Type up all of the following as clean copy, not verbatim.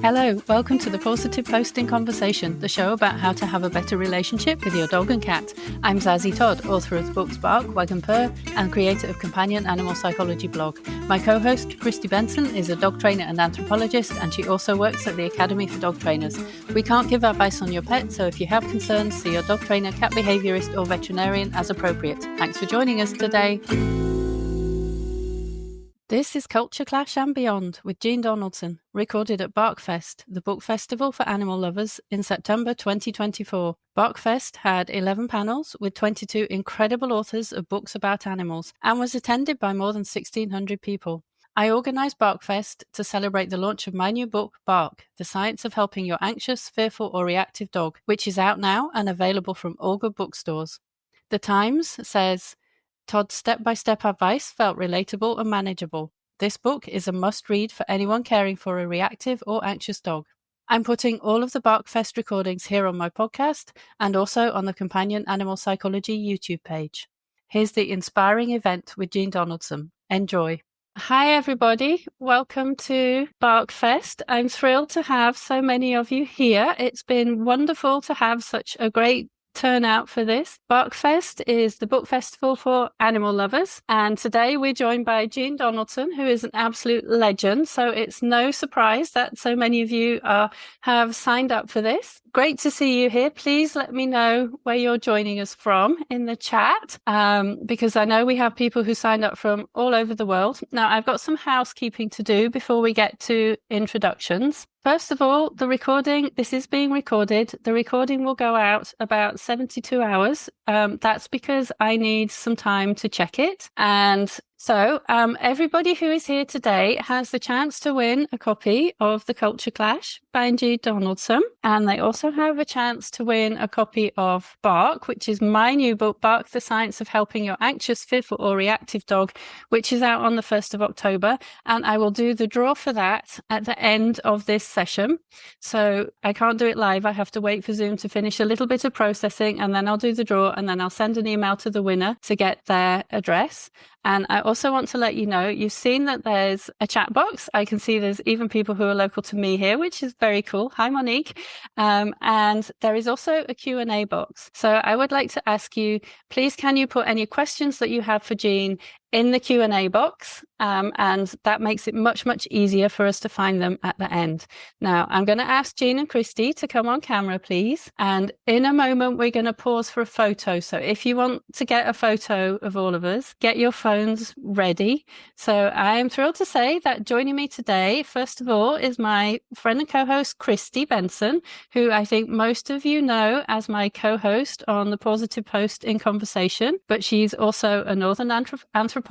Hello, welcome to the Positive Posting Conversation, the show about how to have a better relationship with your dog and cat. I'm Zazie Todd, author of the books Bark, Wag and Purr, and creator of companion animal psychology blog. My co-host, Christy Benson, is a dog trainer and anthropologist, and she also works at the Academy for Dog Trainers. We can't give advice on your pet, so if you have concerns, see your dog trainer, cat behaviourist, or veterinarian as appropriate. Thanks for joining us today. This is Culture Clash and Beyond with Jean Donaldson, recorded at Barkfest, the book festival for animal lovers, in September 2024. Barkfest had 11 panels with 22 incredible authors of books about animals and was attended by more than 1,600 people. I organised Barkfest to celebrate the launch of my new book, Bark, The Science of Helping Your Anxious, Fearful or Reactive Dog, which is out now and available from all good bookstores. The Times says, Todd's step-by-step advice felt relatable and manageable. This book is a must-read for anyone caring for a reactive or anxious dog. I'm putting all of the Barkfest recordings here on my podcast and also on the Companion Animal Psychology YouTube page. Here's the inspiring event with Jean Donaldson. Enjoy. Hi, everybody. Welcome to Barkfest. I'm thrilled to have so many of you here. It's been wonderful to have such a great turnout for this. Barkfest is the book festival for animal lovers, and today we're joined by Jean Donaldson, who is an absolute legend, so it's no surprise that so many of you have signed up for this. Great to see you here. Please let me know where you're joining us from in the chat, because I know we have people who signed up from all over the world. Now, I've got some housekeeping to do before we get to introductions. First of all, this is being recorded. The recording will go out about 72 hours. That's because I need some time to check it. And so everybody who is here today has the chance to win a copy of The Culture Clash by Jean Donaldson. And they also have a chance to win a copy of Bark, which is my new book, Bark, The Science of Helping Your Anxious, Fearful or Reactive Dog, which is out on the 1st of October. And I will do the draw for that at the end of this session. So I can't do it live. I have to wait for Zoom to finish a little bit of processing, and then I'll do the draw, and then I'll send an email to the winner to get their address. And I also want to let you know, you've seen that there's a chat box. I can see there's even people who are local to me here, which is very cool. Hi, Monique. And there is also a Q&A box. So I would like to ask you, please, can you put any questions that you have for Jean in the Q&A box, and that makes it much, much easier for us to find them at the end. Now, I'm going to ask Jean and Christy to come on camera, please. And in a moment, we're going to pause for a photo. So if you want to get a photo of all of us, get your phones ready. So I am thrilled to say that joining me today, first of all, is my friend and co-host, Christy Benson, who I think most of you know as my co-host on the Positive Post in Conversation, but she's also a Northern anthropologist,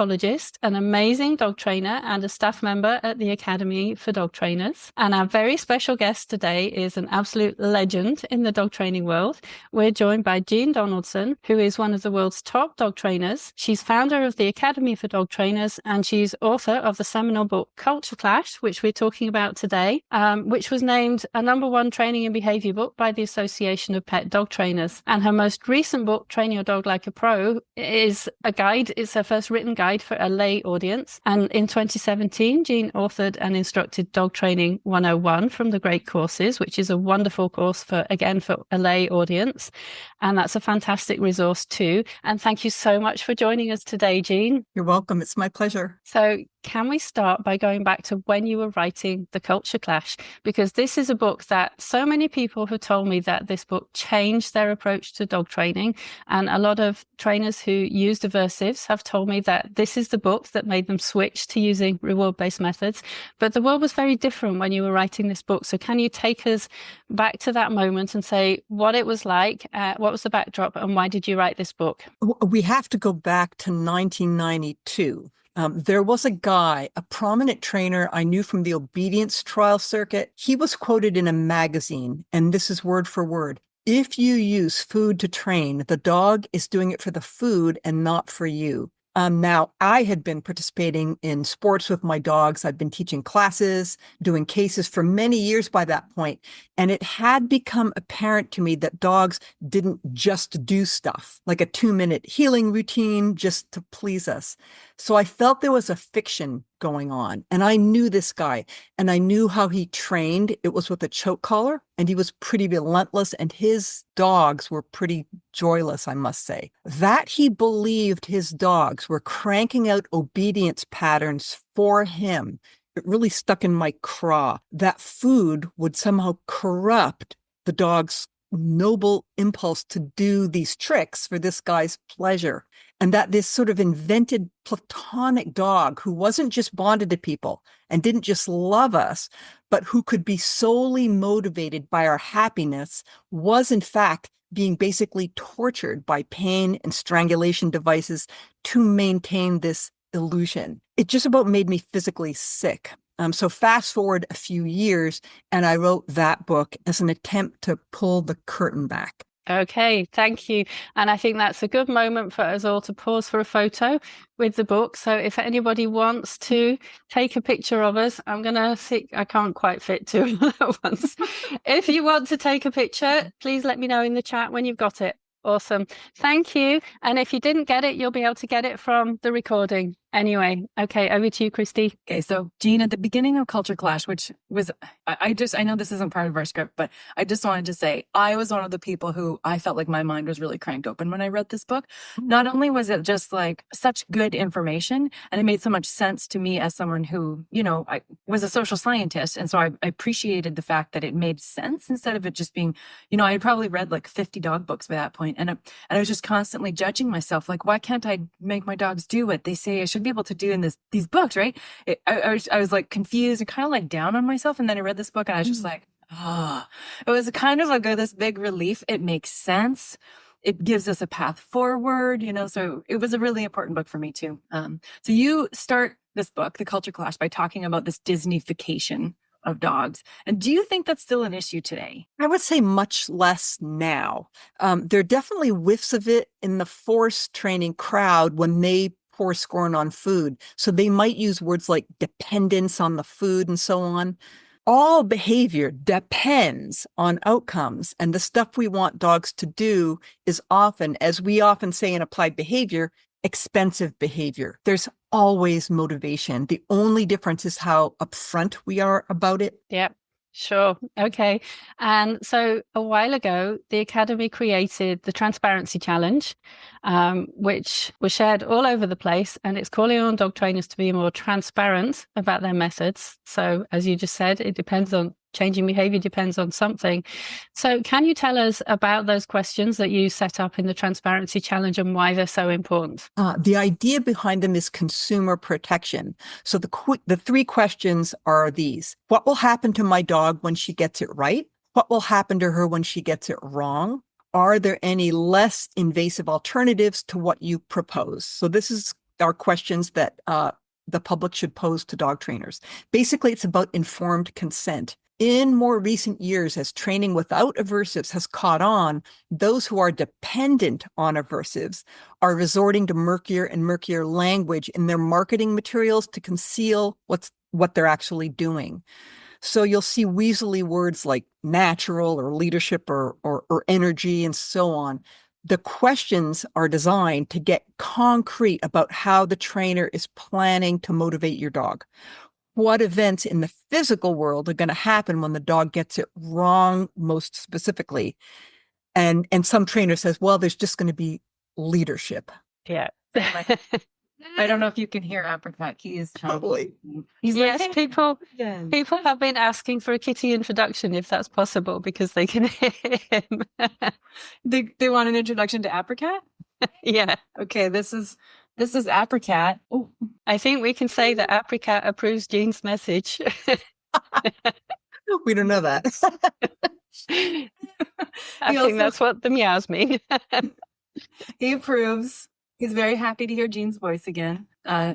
an amazing dog trainer, and a staff member at the Academy for Dog Trainers. And our very special guest today is an absolute legend in the dog training world. We're joined by Jean Donaldson, who is one of the world's top dog trainers. She's founder of the Academy for Dog Trainers, and she's author of the seminal book Culture Clash, which we're talking about today, which was named a #1 training and behavior book by the Association of Pet Dog Trainers. And her most recent book, Train Your Dog Like a Pro, is a guide. It's her first written guide for a lay audience. And in 2017, Jean authored and instructed Dog Training 101 from the Great Courses, which is a wonderful course for a lay audience. And that's a fantastic resource too. And thank you so much for joining us today, Jean. You're welcome. It's my pleasure. So can we start by going back to when you were writing The Culture Clash? Because this is a book that so many people have told me that this book changed their approach to dog training. And a lot of trainers who use diversives have told me that this is the book that made them switch to using reward-based methods. But the world was very different when you were writing this book. So can you take us back to that moment and say what it was like, what was the backdrop, and why did you write this book? We have to go back to 1992. There was a guy, a prominent trainer I knew from the obedience trial circuit. He was quoted in a magazine, and this is word for word. If you use food to train, the dog is doing it for the food and not for you. Now, I had been participating in sports with my dogs. I'd been teaching classes, doing cases for many years by that point. And it had become apparent to me that dogs didn't just do stuff, like a 2-minute healing routine just to please us. So I felt there was a fiction going on. And I knew this guy, and I knew how he trained. It was with a choke collar, and he was pretty relentless, and his dogs were pretty joyless, I must say. That he believed his dogs were cranking out obedience patterns for him, it really stuck in my craw. That food would somehow corrupt the dog's noble impulse to do these tricks for this guy's pleasure. And that this sort of invented platonic dog who wasn't just bonded to people and didn't just love us, but who could be solely motivated by our happiness was in fact being basically tortured by pain and strangulation devices to maintain this illusion. It just about made me physically sick. So fast forward a few years, and I wrote that book as an attempt to pull the curtain back. Okay, thank you. And I think that's a good moment for us all to pause for a photo with the book. So if anybody wants to take a picture of us, I'm going to see, I can't quite fit two at once. If you want to take a picture, please let me know in the chat when you've got it. Awesome. Thank you. And if you didn't get it, you'll be able to get it from the recording. Anyway, okay, over to you, Christy. Okay, so Jean, at the beginning of Culture Clash, which was, I know this isn't part of our script, but I just wanted to say, I was one of the people who I felt like my mind was really cranked open when I read this book. Not only was it just like such good information, and it made so much sense to me as someone who, I was a social scientist. And so I appreciated the fact that it made sense instead of it just being, I had probably read like 50 dog books by that point, and I was just constantly judging myself. Like, why can't I make my dogs do what they say I should be able to do in these books, right? I was like confused and kind of like down on myself. And then I read this book and I was just like, it was kind of like this big relief. It makes sense. It gives us a path forward, so it was a really important book for me too. So you start this book, The Culture Clash, by talking about this Disneyfication of dogs. And do you think that's still an issue today? I would say much less now. There are definitely whiffs of it in the force training crowd when they pour scorn on food. So they might use words like dependence on the food and so on. All behavior depends on outcomes. And the stuff we want dogs to do is often, as we often say in applied behavior, expensive behavior. There's always motivation. The only difference is how upfront we are about it. Yep. Sure. Okay. And so a while ago, the Academy created the Transparency Challenge, which was shared all over the place. And it's calling on dog trainers to be more transparent about their methods. So as you just said, it depends on changing behavior, depends on something. So can you tell us about those questions that you set up in the Transparency Challenge and why they're so important? The idea behind them is consumer protection. So the three questions are these. What will happen to my dog when she gets it right? What will happen to her when she gets it wrong? Are there any less invasive alternatives to what you propose? So this are questions that the public should pose to dog trainers. Basically, it's about informed consent. In more recent years, as training without aversives has caught on, those who are dependent on aversives are resorting to murkier and murkier language in their marketing materials to conceal what they're actually doing. So you'll see weaselly words like natural or leadership or energy and so on. The questions are designed to get concrete about how the trainer is planning to motivate your dog. What events in the physical world are going to happen when the dog gets it wrong, most specifically. And some trainer says, well, there's just going to be leadership. Yeah. I don't know if you can hear Apricot. He is totally. Yes, people have been asking for a kitty introduction if that's possible because they can hear him. They want an introduction to Apricot? Yeah. Okay, this is Apricot. Oh, I think we can say that Apricot approves Jean's message. We don't know that. I think that's what the meows mean. He approves. He's very happy to hear Jean's voice again.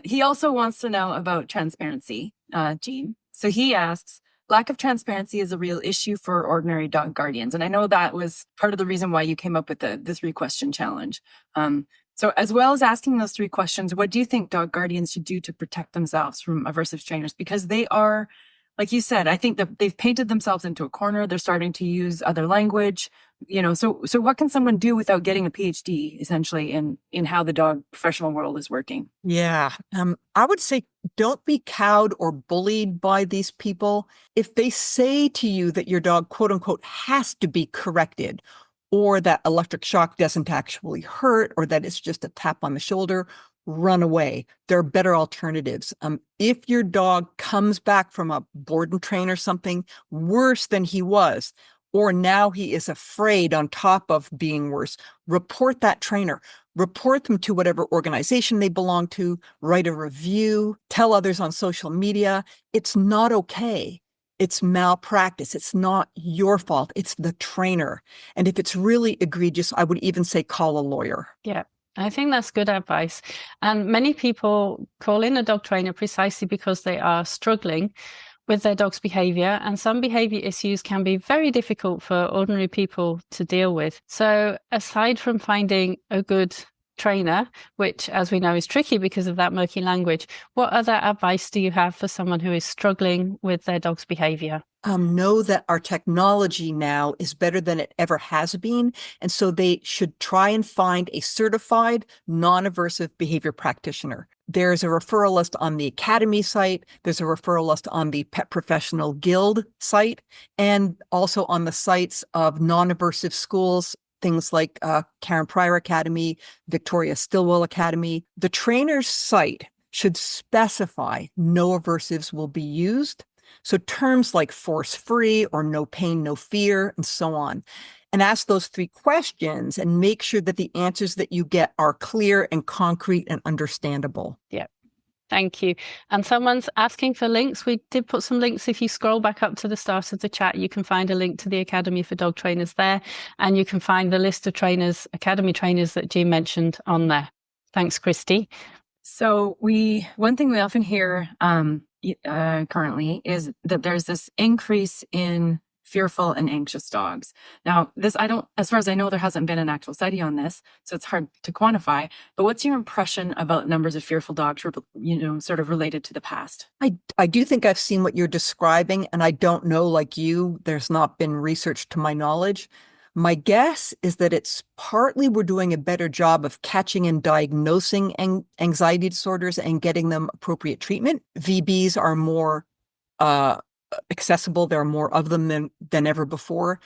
He also wants to know about transparency, Jean. So he asks, lack of transparency is a real issue for ordinary dog guardians. And I know that was part of the reason why you came up with the 3-question challenge. So as well as asking those 3 questions, what do you think dog guardians should do to protect themselves from aversive trainers? Because they are like you said, I think that they've painted themselves into a corner. They're starting to use other language, so what can someone do without getting a PhD essentially in how the dog professional world is working? Yeah. I would say don't be cowed or bullied by these people. If they say to you that your dog, quote unquote, has to be corrected, or that electric shock doesn't actually hurt, or that it's just a tap on the shoulder, run away. There are better alternatives. If your dog comes back from a board and train or something worse than he was, or now he is afraid on top of being worse, report that trainer. Report them to whatever organization they belong to, write a review, tell others on social media. It's not okay. It's malpractice. It's not your fault. It's the trainer. And if it's really egregious, I would even say call a lawyer. Yeah. I think that's good advice. And many people call in a dog trainer precisely because they are struggling with their dog's behavior. And some behavior issues can be very difficult for ordinary people to deal with. So aside from finding a good trainer, which, as we know, is tricky because of that murky language, what other advice do you have for someone who is struggling with their dog's behavior? Know that our technology now is better than it ever has been. And so they should try and find a certified non-aversive behavior practitioner. There's a referral list on the Academy site. There's a referral list on the Pet Professional Guild site, and also on the sites of non-aversive schools, things like Karen Pryor Academy, Victoria Stilwell Academy. The trainer's site should specify no aversives will be used. So terms like force-free or no pain, no fear, and so on. And ask those 3 questions and make sure that the answers that you get are clear and concrete and understandable. Yeah. Thank you. And someone's asking for links. We did put some links. If you scroll back up to the start of the chat, you can find a link to the Academy for Dog Trainers there. And you can find the list of trainers, Academy trainers that Jean mentioned on there. Thanks, Christy. So one thing we often hear currently is that there's this increase in fearful and anxious dogs. Now, as far as I know, there hasn't been an actual study on this, so it's hard to quantify. But what's your impression about numbers of fearful dogs, sort of related to the past? I do think I've seen what you're describing, and I don't know, like you, there's not been research to my knowledge. My guess is that it's partly we're doing a better job of catching and diagnosing anxiety disorders and getting them appropriate treatment. VBs are more accessible. There are more of them than ever before.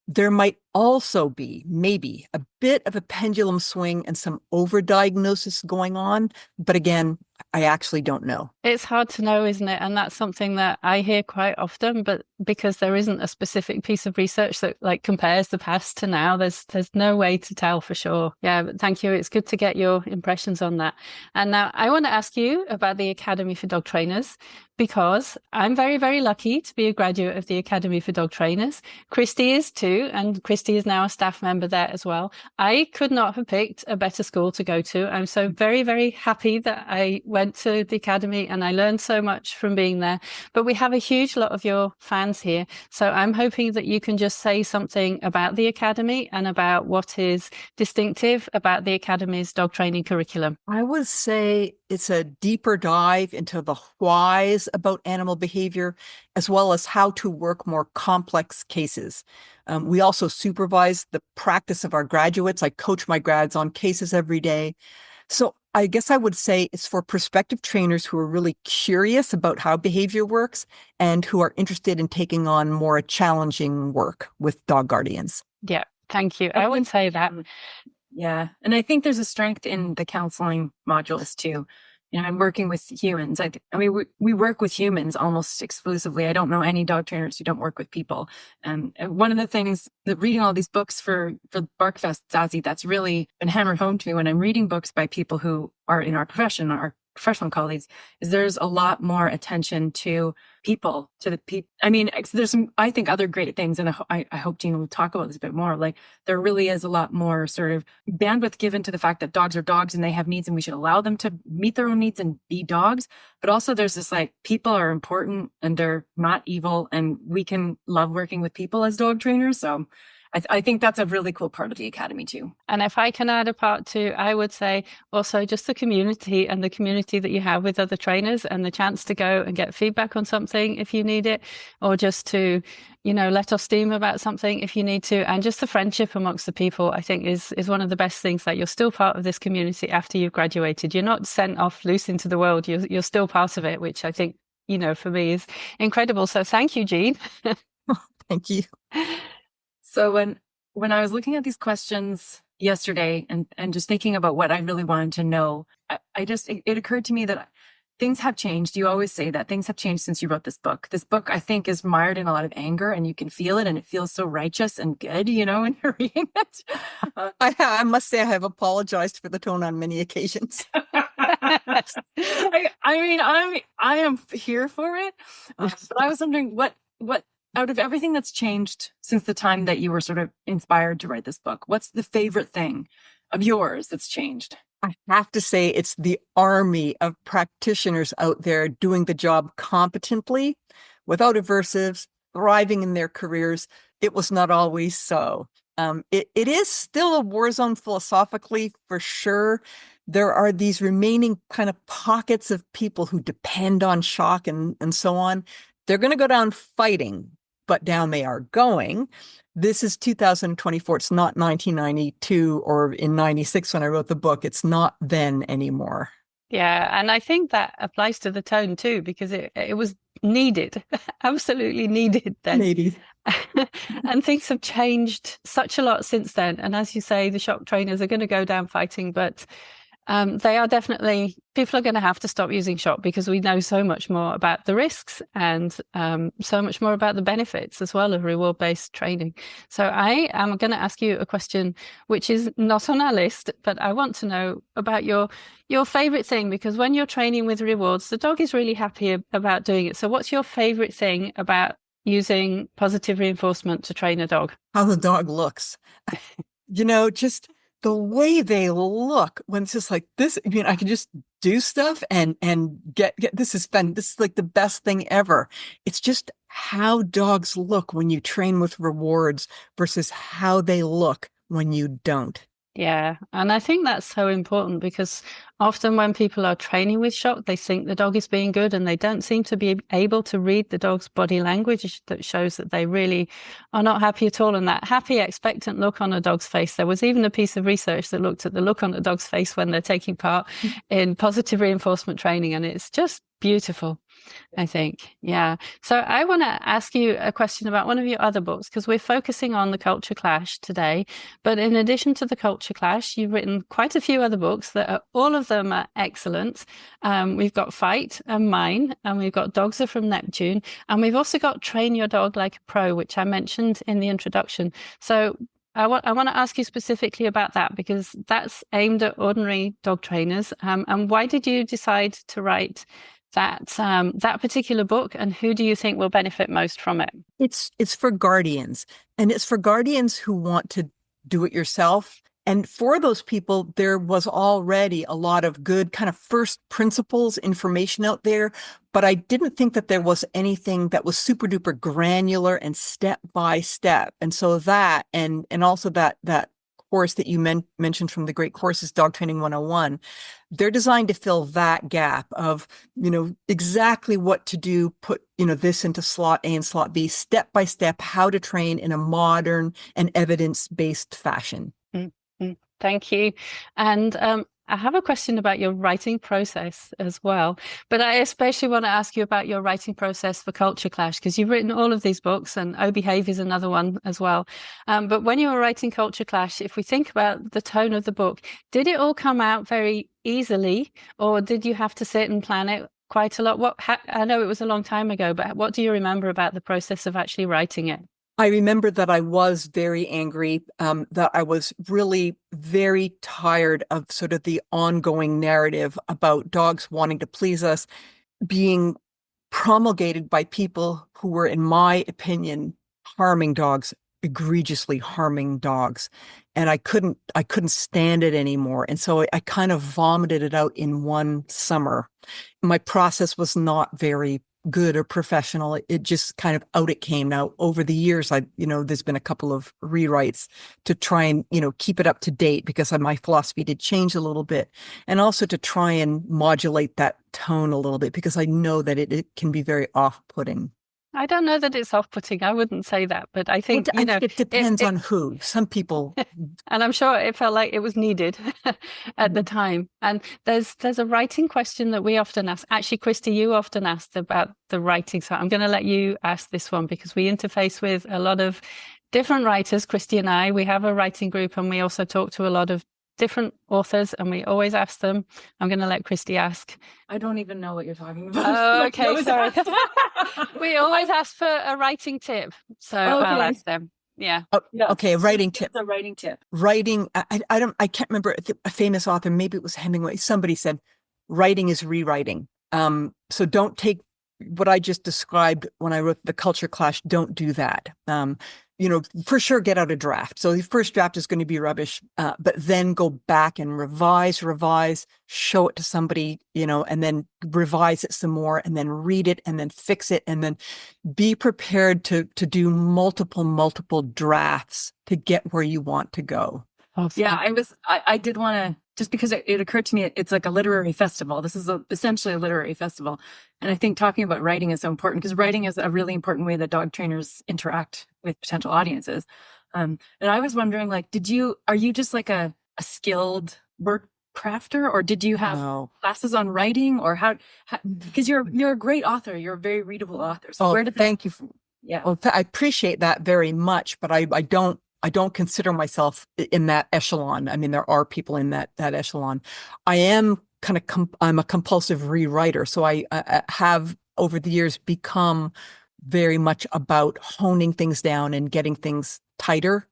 There might also be maybe a bit of a pendulum swing and some overdiagnosis going on. But again, I actually don't know. It's hard to know, isn't it? And that's something that I hear quite often, but because there isn't a specific piece of research that compares the past to now, there's no way to tell for sure. Yeah, but thank you. It's good to get your impressions on that. And now I want to ask you about the Academy for Dog Trainers, because I'm very, very lucky to be a graduate of the Academy for Dog Trainers. Christy is too, and Christy is now a staff member there as well. I could not have picked a better school to go to. I'm so very, very happy that I went to the Academy and I learned so much from being there. But we have a huge lot of your fans here. So I'm hoping that you can just say something about the Academy and about what is distinctive about the Academy's dog training curriculum. I would say it's a deeper dive into the whys about animal behavior, as well as how to work more complex cases. We also supervise the practice of our graduates. I coach my grads on cases every day. So I guess I would say it's for prospective trainers who are really curious about how behavior works and who are interested in taking on more challenging work with dog guardians. Yeah, thank you. I would say that. Yeah. And I think there's a strength in the counseling modules too. I'm working with humans. We work with humans almost exclusively. I don't know any dog trainers who don't work with people. And one of the things that reading all these books for BarkFest, Zazie, that's really been hammered home to me when I'm reading books by people who are in our profession, our professional colleagues, is there's a lot more attention to people, to the people. I mean, there's some, I think, other great things. And I hope Gina will talk about this a bit more. Like, there really is a lot more sort of bandwidth given to the fact that dogs are dogs and they have needs and we should allow them to meet their own needs and be dogs. But also there's this, like, people are important and they're not evil and we can love working with people as dog trainers. So I think that's a really cool part of the Academy too. And if I can add a part too, I would say also just the community and the community that you have with other trainers and the chance to go and get feedback on something if you need it, or just to, let off steam about something if you need to. And just the friendship amongst the people, I think is one of the best things, that you're still part of this community after you've graduated. You're not sent off loose into the world. You're still part of it, which I think, for me is incredible. So thank you, Jean. Thank you. So when I was looking at these questions yesterday and just thinking about what I really wanted to know, it occurred to me that things have changed. You always say that things have changed since you wrote this book. This book, I think, is mired in a lot of anger, and you can feel it, and it feels so righteous and good, when you're reading it. I must say I have apologized for the tone on many occasions. I am here for it. But I was wondering what out of everything that's changed since the time that you were sort of inspired to write this book, what's the favorite thing of yours that's changed? I have to say it's the army of practitioners out there doing the job competently, without aversives, thriving in their careers. It was not always so. It is still a war zone philosophically, for sure. There are these remaining kind of pockets of people who depend on shock and so on. They're going to go down fighting, but down they are going. This is 2024. It's not 1992 or in 96 when I wrote the book. It's not then anymore. Yeah, and I think that applies to the tone too, because it was needed, absolutely needed then. Maybe. And things have changed such a lot since then. And as you say, the shock trainers are going to go down fighting, but they are definitely, people are going to have to stop using shock, because we know so much more about the risks and so much more about the benefits as well of reward-based training. So I am going to ask you a question which is not on our list, but I want to know about your favorite thing, because when you're training with rewards, the dog is really happy about doing it. So what's your favorite thing about using positive reinforcement to train a dog? How the dog looks. Just the way they look when it's just like this. I can just do stuff and get this is fun. This is like the best thing ever. It's just how dogs look when you train with rewards versus how they look when you don't. Yeah, and I think that's so important, because often when people are training with shock, they think the dog is being good, and they don't seem to be able to read the dog's body language that shows that they really are not happy at all. And that happy, expectant look on a dog's face. There was even a piece of research that looked at the look on a dog's face when they're taking part in positive reinforcement training, and it's just beautiful, I think. Yeah. So I want to ask you a question about one of your other books, because we're focusing on the culture clash today. But in addition to the culture clash, you've written quite a few other books that are, all of them are excellent. We've got Fight and Mine, and we've got Dogs Are From Neptune, and we've also got Train Your Dog Like a Pro, which I mentioned in the introduction. So I want to ask you specifically about that, because that's aimed at ordinary dog trainers. And why did you decide to write that particular book, and who do you think will benefit most from it? It's for guardians, and it's for guardians who want to do it yourself. And for those people, there was already a lot of good kind of first principles information out there, but I didn't think that there was anything that was super duper granular and step by step. And so that, and also that course that you mentioned from the great courses, Dog Training 101, they're designed to fill that gap of, exactly what to do, put, this into slot A and slot B, step by step, how to train in a modern and evidence-based fashion. Mm-hmm. Thank you. And I have a question about your writing process as well, but I especially want to ask you about your writing process for Culture Clash, because you've written all of these books, and Oh Behave is another one as well. But when you were writing Culture Clash, if we think about the tone of the book, did it all come out very easily, or did you have to sit and plan it quite a lot? I know it was a long time ago, but what do you remember about the process of actually writing it? I remember that I was very angry, that I was really very tired of sort of the ongoing narrative about dogs wanting to please us being promulgated by people who were, in my opinion, harming dogs, egregiously harming dogs. And I couldn't stand it anymore. And so I kind of vomited it out in one summer. My process was not very good or professional. It just kind of out it came. Now, over the years, there's been a couple of rewrites to try and, keep it up to date, because my philosophy did change a little bit. And also to try and modulate that tone a little bit, because I know that it can be very off-putting. I don't know that it's off-putting. I wouldn't say that, but I think, it depends on who. Some people. And I'm sure it felt like it was needed at the time. And there's a writing question that we often ask. Actually, Christy, you often asked about the writing. So I'm going to let you ask this one, because we interface with a lot of different writers. Christy and I, we have a writing group, and we also talk to a lot of different authors, and we always ask them. I'm going to let Christy ask. I don't even know what you're talking about. Oh, okay, sorry. We always ask for a writing tip, so I'll ask them. Yeah. Oh, yeah. Okay, a writing tip. A writing tip. Writing. I can't remember a famous author. Maybe it was Hemingway. Somebody said, "Writing is rewriting." So don't take what I just described when I wrote The Culture Clash. Don't do that. For sure, get out a draft. So the first draft is going to be rubbish, but then go back and revise, show it to somebody, and then revise it some more, and then read it, and then fix it, and then be prepared to do multiple drafts to get where you want to go. Awesome. Yeah, I did want to, just because it occurred to me, it's like a literary festival. This is essentially a literary festival. And I think talking about writing is so important, because writing is a really important way that dog trainers interact with potential audiences. And I was wondering, like, are you just like a skilled word crafter, or did you have classes on writing, or how, because you're a great author. You're a very readable author. So thank you. Yeah. Well, I appreciate that very much, but I don't consider myself in that echelon. I mean, there are people in that echelon. I am I'm a compulsive rewriter. So I have over the years become very much about honing things down and getting things tighter.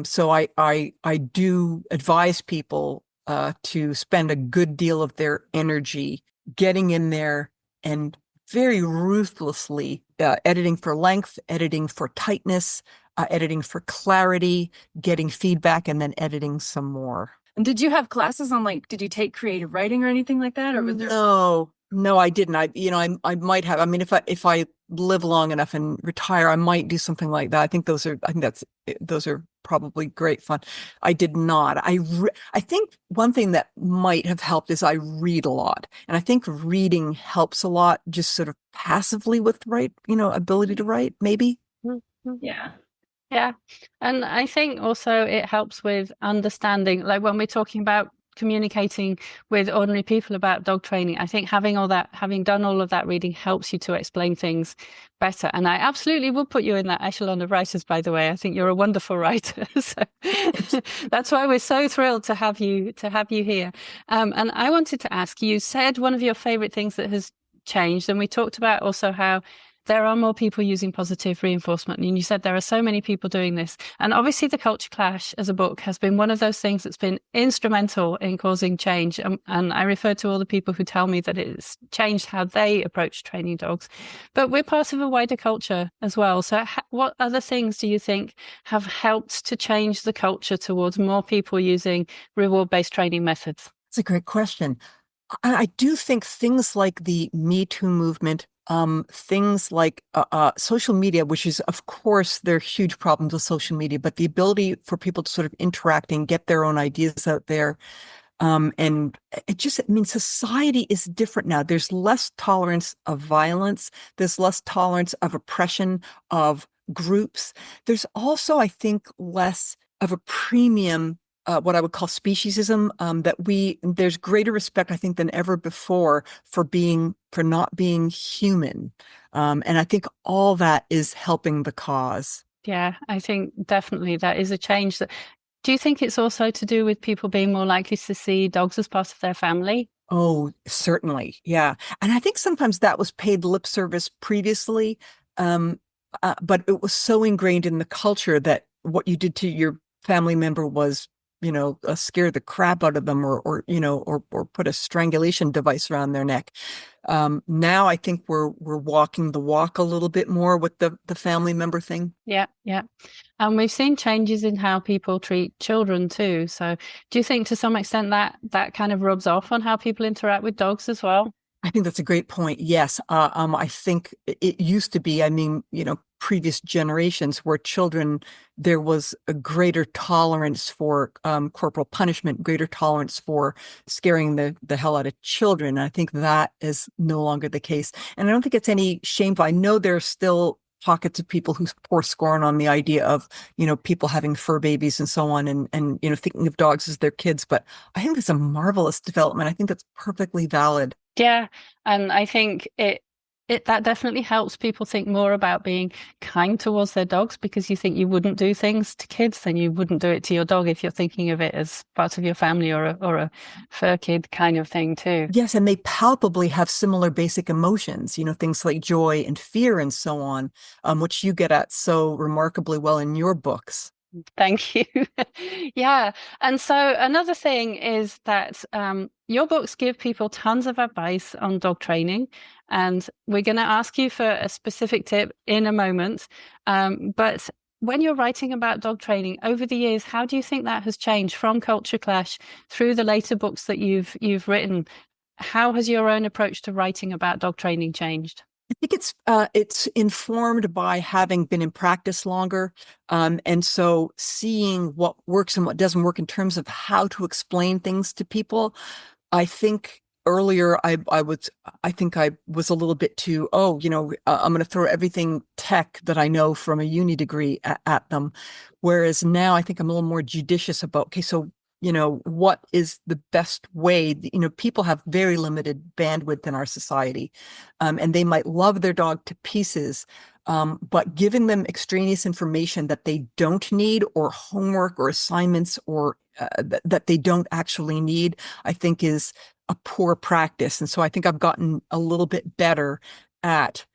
So I do advise people to spend a good deal of their energy getting in there and very ruthlessly editing for length, editing for tightness, editing for clarity, getting feedback, and then editing some more. And did you have classes on, like, did you take creative writing or anything like that? Or was there? No, I didn't. I might have. I mean, if I live long enough and retire, I might do something like that. I think those are probably great fun. I did not. I think one thing that might have helped is I read a lot, and I think reading helps a lot, just sort of passively with ability to write, maybe. Yeah. Yeah. And I think also it helps with understanding, like when we're talking about communicating with ordinary people about dog training, I think having done all of that reading helps you to explain things better. And I absolutely will put you in that echelon of writers, by the way. I think you're a wonderful writer. So that's why we're so thrilled to have you here. And I wanted to ask, you said one of your favorite things that has changed, and we talked about also how there are more people using positive reinforcement. And you said there are so many people doing this. And obviously The Culture Clash as a book has been one of those things that's been instrumental in causing change. And I refer to all the people who tell me that it's changed how they approach training dogs. But we're part of a wider culture as well. So what other things do you think have helped to change the culture towards more people using reward-based training methods? That's a great question. I do think things like the Me Too movement, things like social media, which is, of course, there are huge problems with social media, but the ability for people to sort of interact and get their own ideas out there. And society is different now. There's less tolerance of violence. There's less tolerance of oppression of groups. There's also, I think, less of a premium what I would call speciesism, there's greater respect, I think, than ever before for not being human. And I think all that is helping the cause. Yeah, I think definitely that is a change. Do you think it's also to do with people being more likely to see dogs as part of their family? Oh, certainly. Yeah. And I think sometimes that was paid lip service previously. But it was so ingrained in the culture that what you did to your family member was scare the crap out of them or put a strangulation device around their neck. Now I think we're walking the walk a little bit more with the family member thing. Yeah. And we've seen changes in how people treat children too. So do you think to some extent that kind of rubs off on how people interact with dogs as well? I think that's a great point. Yes. I think it used to be, I mean, previous generations where children, there was a greater tolerance for corporal punishment, greater tolerance for scaring the hell out of children. I think that is no longer the case. And I don't think it's any shameful. I know there's still pockets of people who pour scorn on the idea of, people having fur babies and so on and thinking of dogs as their kids. But I think it's a marvelous development. I think that's perfectly valid. Yeah, and I think it that definitely helps people think more about being kind towards their dogs, because you think you wouldn't do things to kids, then you wouldn't do it to your dog if you're thinking of it as part of your family or a fur kid kind of thing too. Yes, and they palpably have similar basic emotions, things like joy and fear and so on, which you get at so remarkably well in your books. Thank you. Yeah. And so another thing is that your books give people tons of advice on dog training. And we're going to ask you for a specific tip in a moment. But when you're writing about dog training over the years, how do you think that has changed from Culture Clash through the later books that you've written? How has your own approach to writing about dog training changed? I think it's informed by having been in practice longer, and so seeing what works and what doesn't work in terms of how to explain things to people. I think earlier I think I was a little bit too, I'm going to throw everything tech that I know from a uni degree at them, whereas now I think I'm a little more judicious about, okay, so what is the best way? People have very limited bandwidth in our society, and they might love their dog to pieces, but giving them extraneous information that they don't need, or homework or assignments, or that they don't actually need, I think is a poor practice. And so I think I've gotten a little bit better at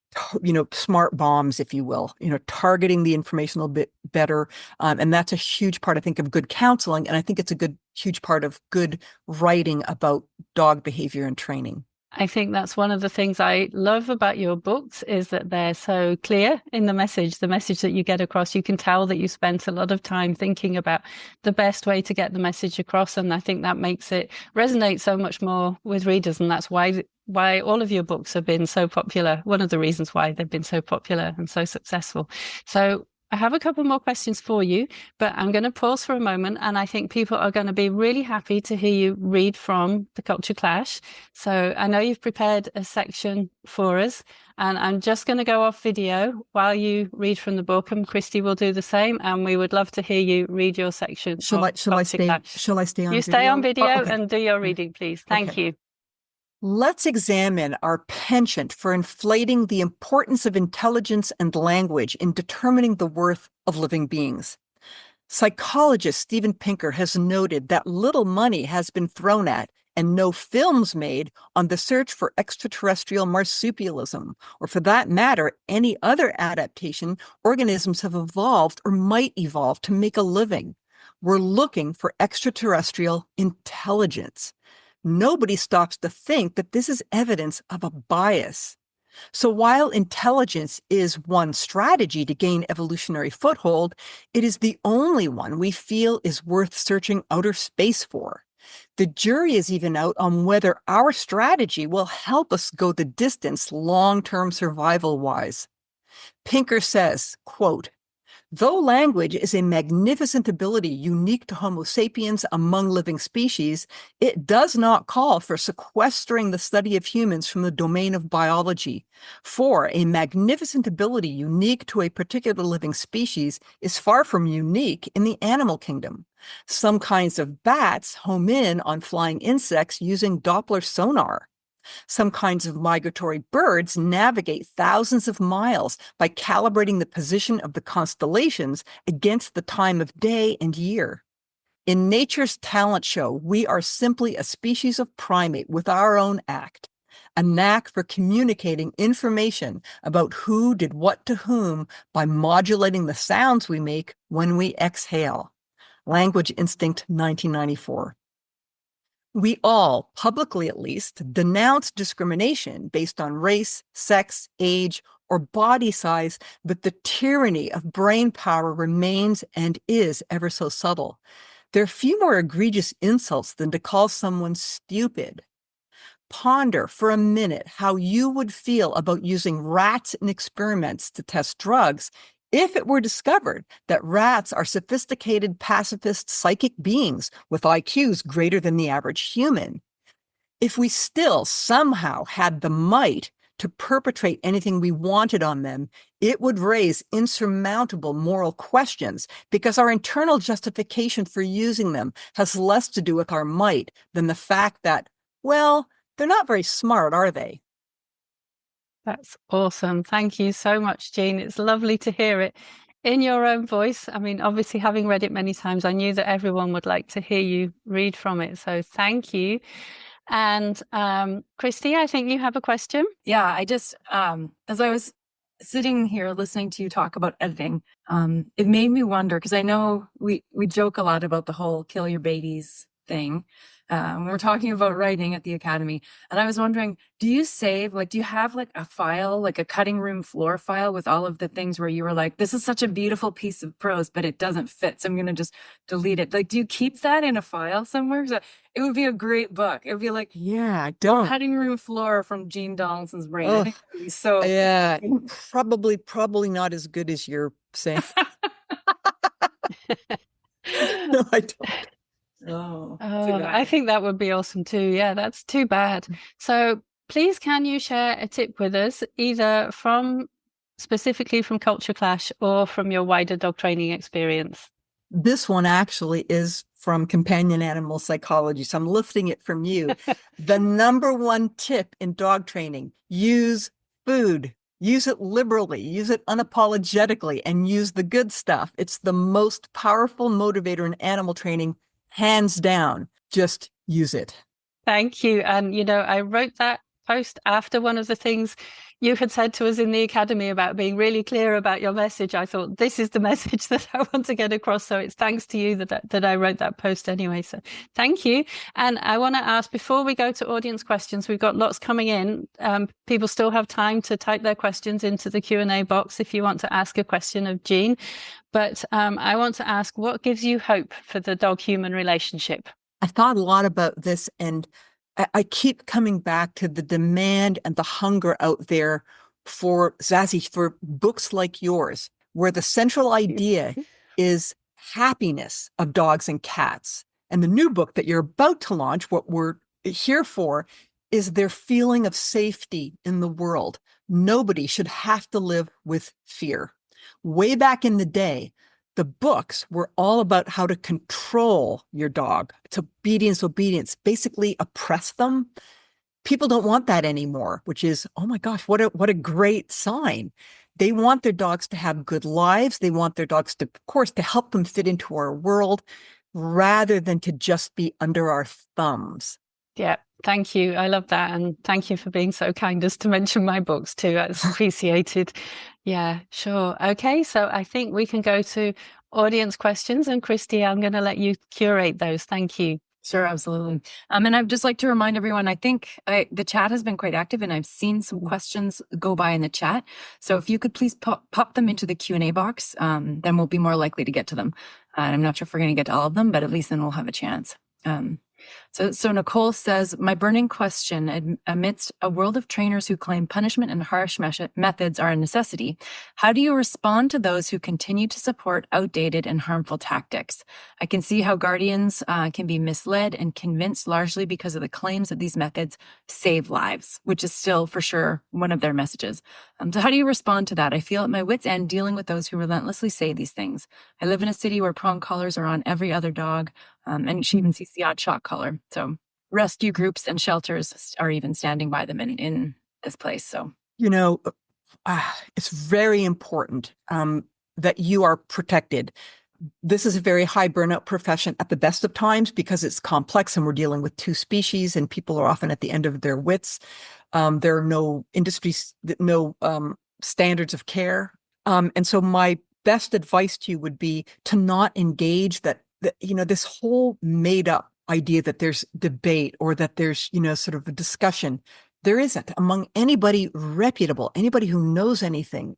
smart bombs, if you will, targeting the information a little bit better. And that's a huge part, I think, of good counseling. And I think it's a huge part of good writing about dog behavior and training. I think that's one of the things I love about your books, is that they're so clear in the message that you get across. You can tell that you spent a lot of time thinking about the best way to get the message across. And I think that makes it resonate so much more with readers. And that's why all of your books have been so popular. One of the reasons why they've been so popular and so successful. So I have a couple more questions for you, but I'm going to pause for a moment, and I think people are going to be really happy to hear you read from the Culture Clash. So I know you've prepared a section for us, and I'm just going to go off video while you read from the book, and Christy will do the same, and we would love to hear you read your section. Shall I stay on video? You stay on video okay. And do your reading, please. Thank you. Let's examine our penchant for inflating the importance of intelligence and language in determining the worth of living beings. Psychologist Steven Pinker has noted that little money has been thrown at and no films made on the search for extraterrestrial marsupialism, or for that matter, any other adaptation organisms have evolved or might evolve to make a living. We're looking for extraterrestrial intelligence. Nobody stops to think that this is evidence of a bias. So while intelligence is one strategy to gain evolutionary foothold, it is the only one we feel is worth searching outer space for. The jury is even out on whether our strategy will help us go the distance long-term survival-wise. Pinker says, quote, "Though language is a magnificent ability unique to Homo sapiens among living species, it does not call for sequestering the study of humans from the domain of biology. For a magnificent ability unique to a particular living species is far from unique in the animal kingdom. Some kinds of bats home in on flying insects using Doppler sonar. Some kinds of migratory birds navigate thousands of miles by calibrating the position of the constellations against the time of day and year. In nature's talent show, we are simply a species of primate with our own act, a knack for communicating information about who did what to whom by modulating the sounds we make when we exhale." Language Instinct, 1994. We all, publicly at least, denounce discrimination based on race, sex, age, or body size, but the tyranny of brain power remains and is ever so subtle. There are few more egregious insults than to call someone stupid. ponder for a minute how you would feel about using rats in experiments to test drugs if it were discovered that rats are sophisticated, pacifist, psychic beings with IQs greater than the average human. If we still somehow had the might to perpetrate anything we wanted on them, it would raise insurmountable moral questions because our internal justification for using them has less to do with our might than the fact that, well, they're not very smart, are they? That's awesome. Thank you so much, Jean. It's lovely to hear it in your own voice. I mean, obviously, having read it many times, I knew that everyone would like to hear you read from it. So thank you. And Christy, I think you have a question. Yeah, I just, as I was sitting here listening to you talk about editing, it made me wonder, because I know we joke a lot about the whole kill your babies thing. We're talking about writing at the Academy. And I was wondering, do you save, do you have a file, like a cutting room floor file with all of the things where you were like, this is such a beautiful piece of prose, but it doesn't fit, so I'm going to just delete it. Do you keep that in a file somewhere? So it would be a great book. It would be yeah, I don't. Cutting room floor from Jean Donaldson's brain. I think it would be so. Yeah, probably not as good as you're saying. No, I don't. Oh, I think that would be awesome too. Yeah, that's too bad. So please, can you share a tip with us, either specifically from Culture Clash or from your wider dog training experience? This one actually is from companion animal psychology, so I'm lifting it from you. The number one tip in dog training: use food. Use it liberally, use it unapologetically, and use the good stuff. It's the most powerful motivator in animal training, hands down. Just use it. Thank you. And, I wrote that post after one of the things you had said to us in the Academy about being really clear about your message. I thought, this is the message that I want to get across. So it's thanks to you that I wrote that post anyway. So thank you. And I want to ask, before we go to audience questions, we've got lots coming in. People still have time to type their questions into the Q&A box if you want to ask a question of Jean. But I want to ask, what gives you hope for the dog-human relationship? I thought a lot about this, and I keep coming back to the demand and the hunger out there for, Zazie, for books like yours, where the central idea is happiness of dogs and cats. And the new book that you're about to launch, what we're here for, is their feeling of safety in the world. Nobody should have to live with fear. Way back in the day, the books were all about how to control your dog. It's obedience, basically oppress them. People don't want that anymore, which is, oh my gosh, what a great sign. They want their dogs to have good lives. They want their dogs to, of course, to help them fit into our world rather than to just be under our thumbs. Yeah, thank you. I love that. And thank you for being so kind as to mention my books too. That's appreciated. Yeah, sure. Okay, so I think we can go to audience questions. And Christy, I'm going to let you curate those. Thank you. Sure, absolutely. And I'd just like to remind everyone, I think the chat has been quite active, and I've seen some questions go by in the chat. So if you could please pop them into the Q&A box, then we'll be more likely to get to them. I'm not sure if we're going to get to all of them, but at least then we'll have a chance. So Nicole says, my burning question, amidst a world of trainers who claim punishment and harsh methods are a necessity, how do you respond to those who continue to support outdated and harmful tactics? I can see how guardians can be misled and convinced largely because of the claims that these methods save lives, which is still for sure one of their messages. So how do you respond to that? I feel at my wit's end dealing with those who relentlessly say these things. I live in a city where prong collars are on every other dog. And she even sees the odd shock collar. So rescue groups and shelters are even standing by them in this place. So, it's very important that you are protected. This is a very high burnout profession at the best of times because it's complex and we're dealing with two species and people are often at the end of their wits. There are no standards of care. And so my best advice to you would be to not engage this whole made up idea that there's debate or that there's, sort of a discussion. There isn't among anybody reputable, anybody who knows anything,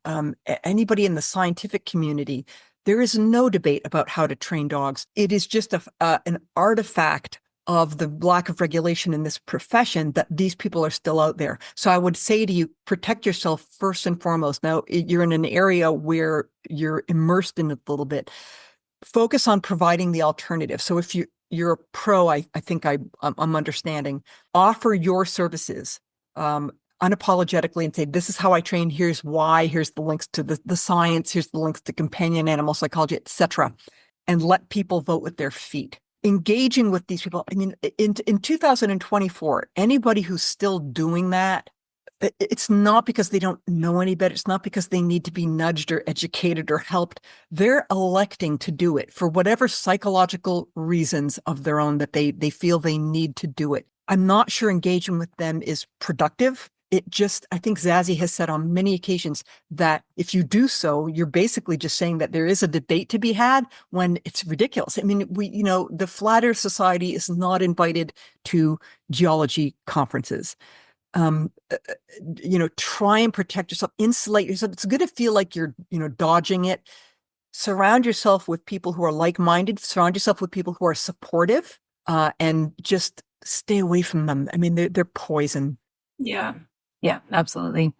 anybody in the scientific community. There is no debate about how to train dogs. It is just an artifact of the lack of regulation in this profession that these people are still out there. So I would say to you, protect yourself first and foremost. Now, you're in an area where you're immersed in it a little bit. Focus on providing the alternative. So if you're a pro, I think I'm understanding, offer your services unapologetically and say, this is how I train. Here's why. Here's the links to the science. Here's the links to companion animal psychology, etc. And let people vote with their feet. Engaging with these people. I mean, in 2024, anybody who's still doing that, it's not because they don't know any better. It's not because they need to be nudged or educated or helped. They're electing to do it for whatever psychological reasons of their own that they feel they need to do it. I'm not sure engaging with them is productive. I think Zazie has said on many occasions that if you do so, you're basically just saying that there is a debate to be had when it's ridiculous. I mean, the Flat Earth Society is not invited to geology conferences. Try and protect yourself, insulate yourself. It's good to feel like you're, dodging it. Surround yourself with people who are like-minded, surround yourself with people who are supportive, and just stay away from them. I mean, they're poison. Yeah, absolutely.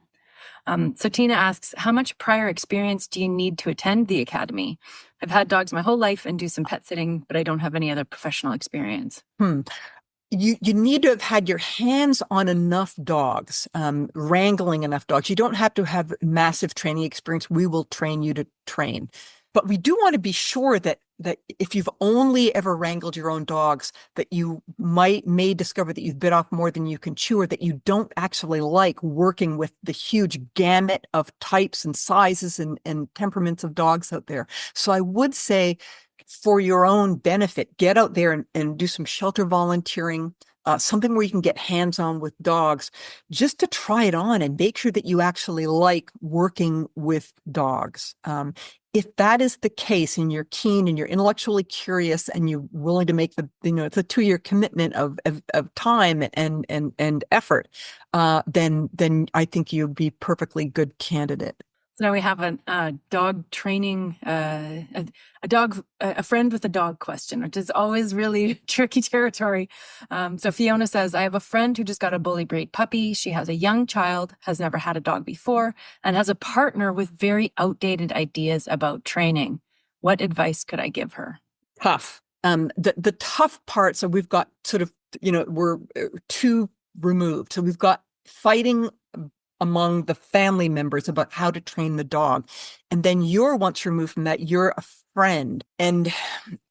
So Tina asks, how much prior experience do you need to attend the academy? I've had dogs my whole life and do some pet sitting, but I don't have any other professional experience. You need to have had your hands on enough dogs, wrangling enough dogs. You don't have to have massive training experience. We will train you to train. But we do want to be sure that if you've only ever wrangled your own dogs, that you may discover that you've bit off more than you can chew, or that you don't actually like working with the huge gamut of types and sizes and temperaments of dogs out there. So I would say, for your own benefit, get out there and do some shelter volunteering, something where you can get hands-on with dogs, just to try it on and make sure that you actually like working with dogs. If that is the case, and you're keen and you're intellectually curious and you're willing to make it's a 2-year commitment of time and effort, then I think you'd be perfectly good candidate. So now we have a dog training, a friend with a dog question, which is always really tricky territory. So Fiona says, I have a friend who just got a bully breed puppy. She has a young child, has never had a dog before, and has a partner with very outdated ideas about training. What advice could I give her? Tough. The tough part, so we've got sort of, we're two removed. So we've got fighting among the family members about how to train the dog. And then you're once removed from that, you're a friend. And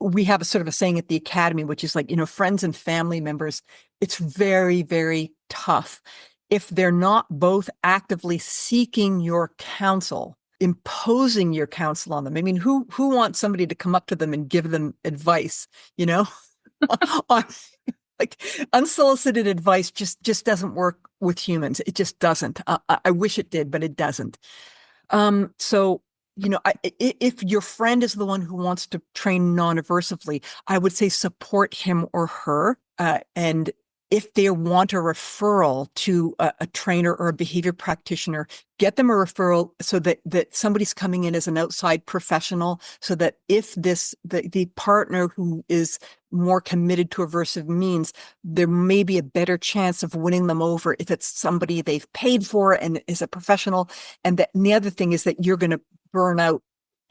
we have a sort of a saying at the academy, which is like, friends and family members, it's very, very tough if they're not both actively seeking your counsel, imposing your counsel on them. I mean, who wants somebody to come up to them and give them advice, Like, unsolicited advice just doesn't work with humans. It just doesn't. I wish it did, but it doesn't. So, if your friend is the one who wants to train non-aversively, I would say support him or her. And if they want a referral to a trainer or a behavior practitioner, get them a referral so that somebody's coming in as an outside professional, so that if the partner who is more committed to aversive means, there may be a better chance of winning them over if it's somebody they've paid for and is a professional. And the other thing is that you're going to burn out,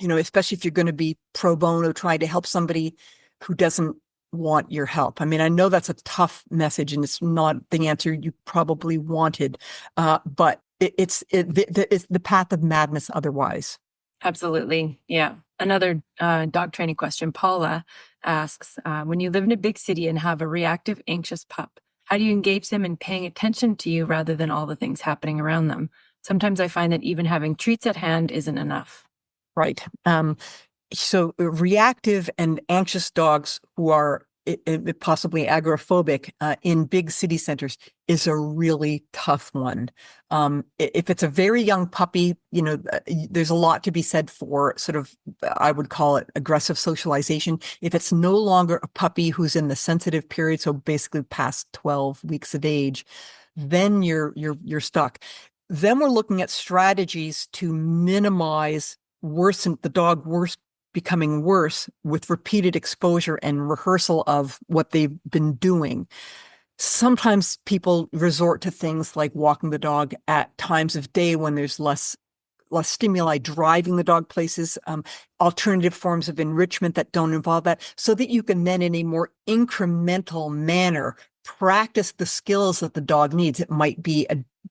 especially if you're going to be pro bono trying to help somebody who doesn't want your help. I mean, I know that's a tough message and it's not the answer you probably wanted, but it's the path of madness otherwise. Absolutely. Yeah. Another dog training question. Paula asks, when you live in a big city and have a reactive, anxious pup, how do you engage them in paying attention to you rather than all the things happening around them? Sometimes I find that even having treats at hand isn't enough. Right. So reactive and anxious dogs who are possibly agoraphobic in big city centers is a really tough one. If it's a very young puppy, there's a lot to be said for sort of, I would call it aggressive socialization. If it's no longer a puppy who's in the sensitive period, so basically past 12 weeks of age, then you're stuck. Then we're looking at strategies to minimize the dog becoming worse with repeated exposure and rehearsal of what they've been doing. Sometimes people resort to things like walking the dog at times of day when there's less stimuli, driving the dog places, alternative forms of enrichment that don't involve that, so that you can then, in a more incremental manner, practice the skills that the dog needs. It might be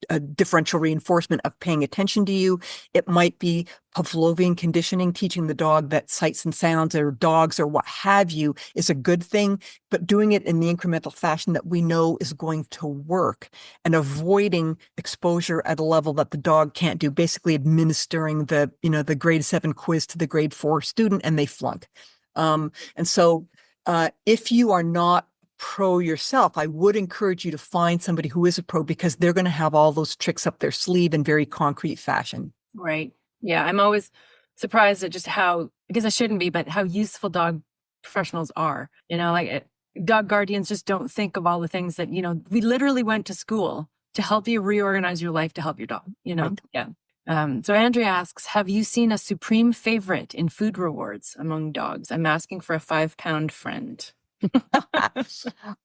a differential reinforcement of paying attention to you. It might be Pavlovian conditioning, teaching the dog that sights and sounds or dogs or what have you is a good thing, but doing it in the incremental fashion that we know is going to work, and avoiding exposure at a level that the dog can't do, basically administering the grade 7 quiz to the grade 4 student and they flunk. And so if you are not pro yourself, I would encourage you to find somebody who is a pro, because they're going to have all those tricks up their sleeve in very concrete fashion. Right. Yeah. I'm always surprised at just how, because I shouldn't be, but how useful dog professionals are. Like dog guardians just don't think of all the things that, we literally went to school to help you reorganize your life to help your dog, Right. Yeah. So Andrea asks, have you seen a supreme favorite in food rewards among dogs? I'm asking for a 5-pound friend.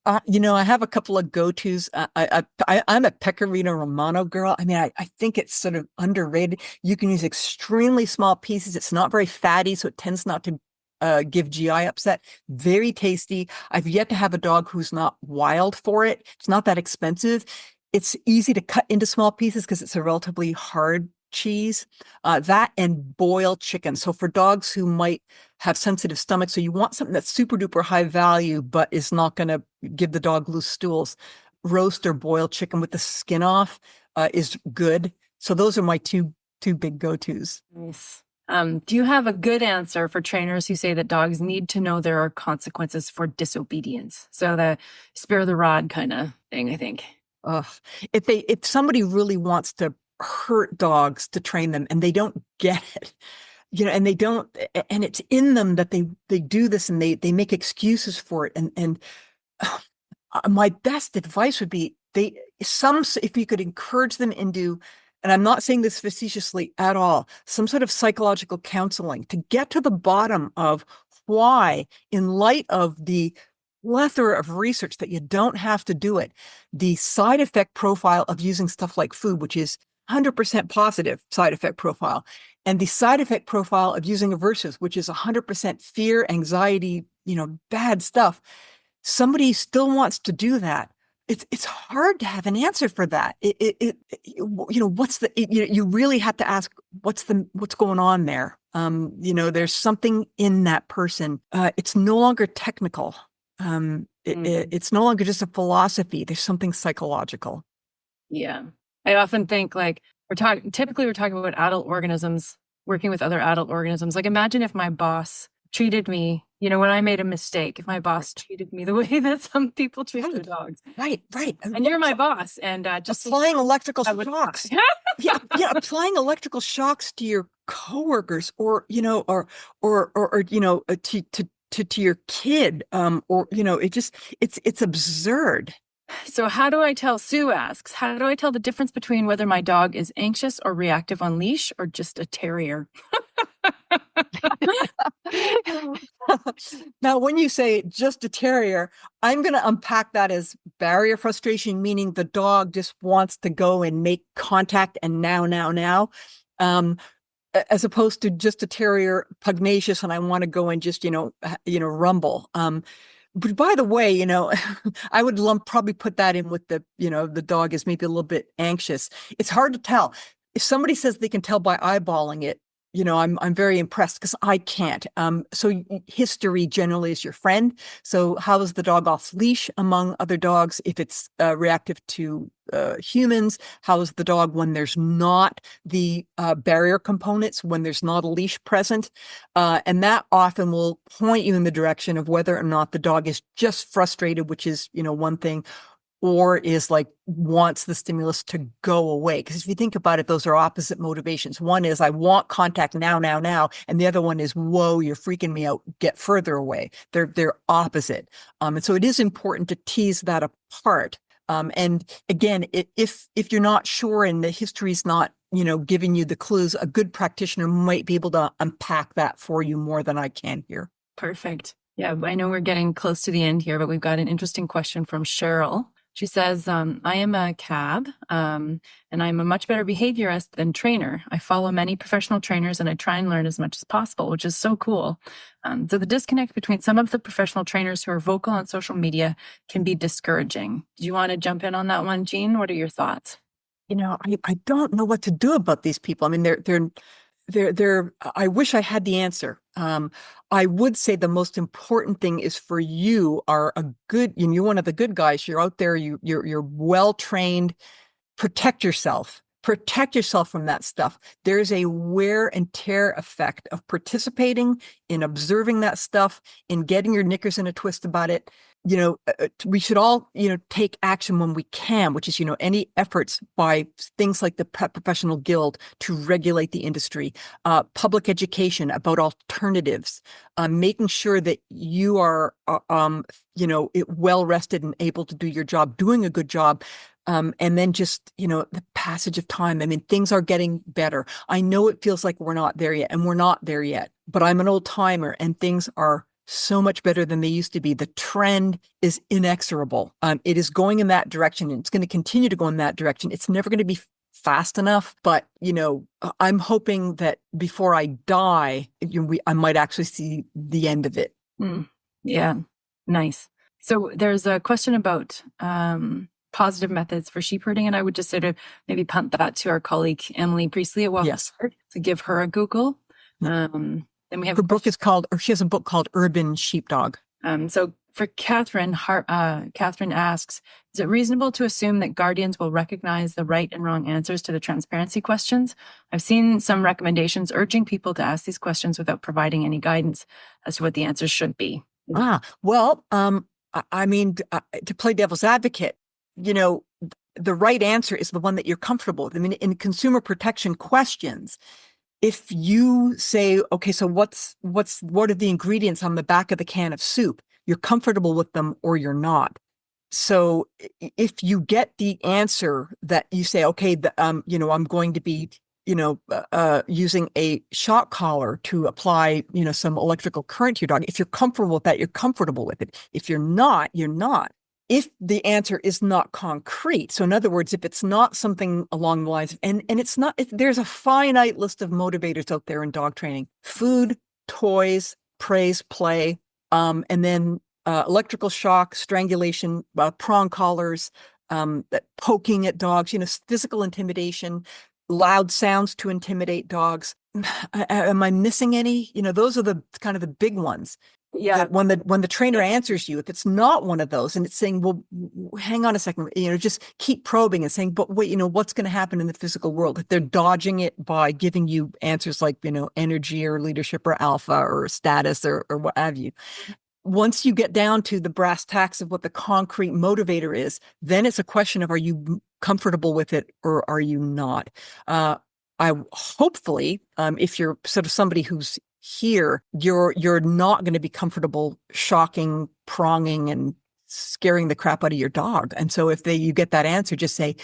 I have a couple of go-tos. I'm a Pecorino Romano girl. I mean, I think it's sort of underrated. You can use extremely small pieces. It's not very fatty, so it tends not to give GI upset. Very tasty. I've yet to have a dog who's not wild for it. It's not that expensive. It's easy to cut into small pieces because it's a relatively hard cheese. That and boiled chicken. So for dogs who might have sensitive stomachs, so you want something that's super duper high value, but is not going to give the dog loose stools, roast or boiled chicken with the skin off is good. So those are my two big go-tos. Nice. Do you have a good answer for trainers who say that dogs need to know there are consequences for disobedience? So the spare the rod kind of thing, I think. If somebody really wants to hurt dogs to train them and they don't get it, and they don't, and it's in them that they do this, and they make excuses for it. And my best advice would be if you could encourage them into, and I'm not saying this facetiously at all, some sort of psychological counseling to get to the bottom of why, in light of the plethora of research that you don't have to do it, the side effect profile of using stuff like food, which is 100% positive side effect profile, and the side effect profile of using aversives, which is 100% fear, anxiety, bad stuff. Somebody still wants to do that. It's hard to have an answer for that. You really have to ask what's going on there. There's something in that person. It's no longer technical. It's no longer just a philosophy. There's something psychological. Yeah. I often think like we're talking about adult organisms, working with other adult organisms. Like imagine if my boss treated me, when I made a mistake, if my boss treated me the way that some people treat their dogs. Right. And you're my boss. And just applying electrical shocks. yeah, applying electrical shocks to your coworkers or to your kid, it's absurd. So Sue asks, how do I tell the difference between whether my dog is anxious or reactive on leash or just a terrier? Now, when you say just a terrier, I'm going to unpack that as barrier frustration, meaning the dog just wants to go and make contact and now, as opposed to just a terrier pugnacious and I want to go and just, rumble. But by the way, I would probably put that in with the dog is maybe a little bit anxious. It's hard to tell. If somebody says they can tell by eyeballing it, I'm very impressed because I can't. So history generally is your friend. So how is the dog off leash among other dogs? If it's reactive to humans, how is the dog when there's not the barrier components, when there's not a leash present? And that often will point you in the direction of whether or not the dog is just frustrated, which is, one thing, or is like wants the stimulus to go away. Because if you think about it, those are opposite motivations. One is I want contact now, and the other one is, whoa, you're freaking me out, get further away. They're opposite. And so it is important to tease that apart. And again, if you're not sure and the history's not giving you the clues. A good practitioner might be able to unpack that for you more than I can here. Perfect. Yeah, I know we're getting close to the end here, but we've got an interesting question from Cheryl. She says, I am a cab, and I'm a much better behaviorist than trainer. I follow many professional trainers and I try and learn as much as possible, which is so cool. So the disconnect between some of the professional trainers who are vocal on social media can be discouraging. Do you want to jump in on that one, Jean? What are your thoughts? I don't know what to do about these people. I mean, they're I wish I had the answer. I would say the most important thing is for you are you're one of the good guys. You're out there, you're well trained. Protect yourself. Protect yourself from that stuff. There's a wear and tear effect of participating in observing that stuff, in getting your knickers in a twist about it. We should all, take action when we can, which is, any efforts by things like the Professional Guild to regulate the industry, public education about alternatives, making sure that you are, well rested and able to do your job, doing a good job. And then just, the passage of time. I mean, things are getting better. I know it feels like we're not there yet, and we're not there yet, but I'm an old timer and things are so much better than they used to be. The trend is inexorable. It is going in that direction, and it's going to continue to go in that direction. It's never going to be fast enough, but I'm hoping that before I die, I might actually see the end of it. Yeah, nice. So there's a question about positive methods for sheep herding, and I would just sort of maybe punt that to our colleague Emily Priestley at Yes to give her a Google. Then we have she has a book called Urban Sheepdog. So for Catherine, Catherine asks, is it reasonable to assume that guardians will recognize the right and wrong answers to the transparency questions? I've seen some recommendations urging people to ask these questions without providing any guidance as to what the answers should be. Well, I mean, to play devil's advocate, the right answer is the one that you're comfortable with. I mean, in consumer protection questions, if you say, okay, so what are the ingredients on the back of the can of soup? You're comfortable with them or you're not. So if you get the answer that you say, okay, I'm going to be, using a shock collar to apply, some electrical current to your dog. If you're comfortable with that, you're comfortable with it. If you're not, you're not. If the answer is not concrete, so in other words, if it's not something along the lines of, and it's not, there's a finite list of motivators out there in dog training: food, toys, praise, play, and then electrical shock, strangulation, prong collars, poking at dogs, physical intimidation, loud sounds to intimidate dogs. Am I missing any? Those are the kind of the big ones. Yeah. When the trainer answers you, if it's not one of those and it's saying, well, hang on a second, just keep probing and saying, but wait, what's going to happen in the physical world? If they're dodging it by giving you answers like, energy or leadership or alpha or status or what have you. Once you get down to the brass tacks of what the concrete motivator is, then it's a question of, are you comfortable with it or are you not? Hopefully, if you're sort of somebody who's here, you're not going to be comfortable shocking, pronging, and scaring the crap out of your dog. And so if you get that answer, just say,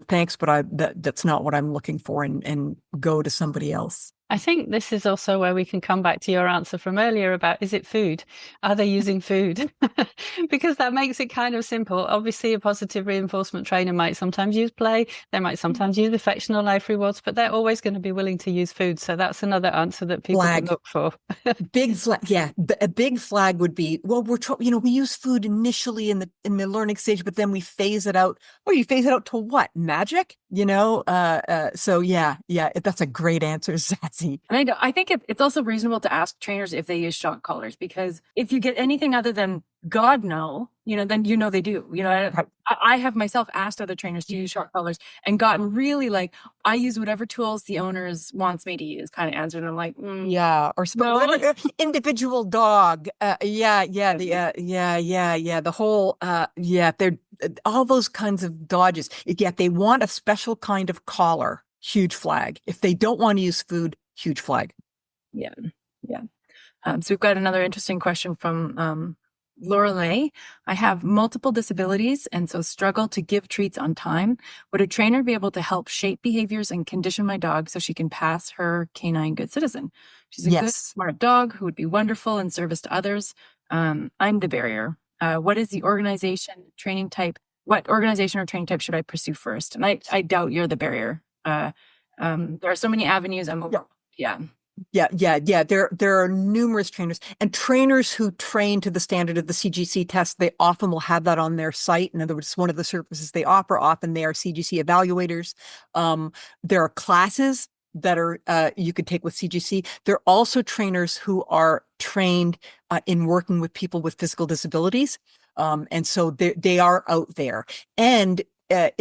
thanks, but that's not what I'm looking for, and go to somebody else. I think this is also where we can come back to your answer from earlier about, is it food? Are they using food? Because that makes it kind of simple. Obviously, a positive reinforcement trainer might sometimes use play. They might sometimes use affection or life rewards, but they're always going to be willing to use food. So that's another answer that people can look for. Big flag. Yeah. A big flag would be, well, we use food initially in the learning stage, but then we phase it out. Oh, you phase it out to what? Magic? So yeah, that's a great answer, Zazie. And I think it's also reasonable to ask trainers if they use shock collars, because if you get anything other than God no, then they do. I have myself asked other trainers to use shock collars and gotten really like, I use whatever tools the owners wants me to use kind of answer. And I'm like, yeah, or no. Individual dog. The whole, they're all those kinds of dodges. Yet they want a special kind of collar. Huge flag. If they don't want to use food, huge flag. Yeah. So we've got another interesting question from Lorelei, I have multiple disabilities and so struggle to give treats on time. Would a trainer be able to help shape behaviors and condition my dog so she can pass her canine good citizen? She's a good, Yes. smart dog who would be wonderful in service to others. I'm the barrier. What is the organization training type? What organization or training type should I pursue first? And I doubt you're the barrier. There are so many avenues. I'm over. Yeah. Yeah. There are numerous trainers, and trainers who train to the standard of the CGC test. They often will have that on their site. In other words, one of the services they offer, often they are CGC evaluators. There are classes that are you could take with CGC. There are also trainers who are trained in working with people with physical disabilities. And so they are out there. And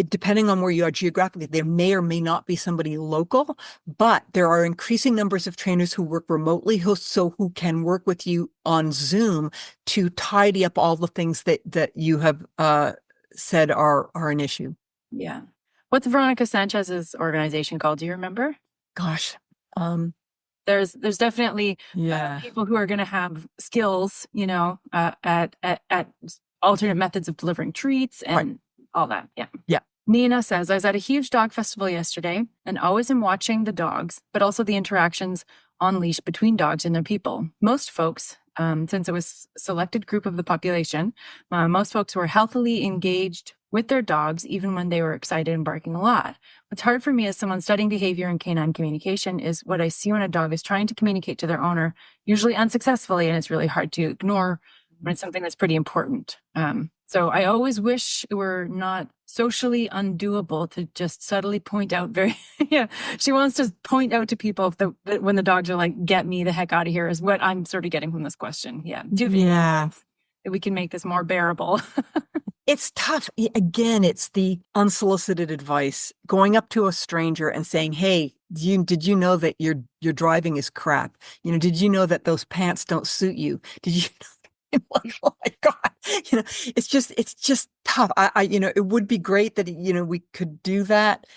depending on where you are geographically, there may or may not be somebody local, but there are increasing numbers of trainers who work remotely, who can work with you on Zoom to tidy up all the things that you have said are an issue. Yeah. What's Veronica Sanchez's organization called? Do you remember? Gosh. There's definitely people who are going to have skills, at alternate methods of delivering treats and all that. Yeah. Nina says, I was at a huge dog festival yesterday and always am watching the dogs, but also the interactions on leash between dogs and their people. Most folks, since it was a selected group of the population, most folks were healthily engaged with their dogs, even when they were excited and barking a lot. What's hard for me as someone studying behavior and canine communication is what I see when a dog is trying to communicate to their owner, usually unsuccessfully, and it's really hard to ignore when it's something that's pretty important. So I always wish it were not socially undoable to just subtly point out she wants to point out to people when the dogs are like, get me the heck out of here, is what I'm sort of getting from this question. Yeah. That we can make this more bearable. It's tough. Again, it's the unsolicited advice, going up to a stranger and saying, hey, did you know that your driving is crap? Did you know that those pants don't suit you? Did you like, oh my God, it's just tough. It would be great that, we could do that.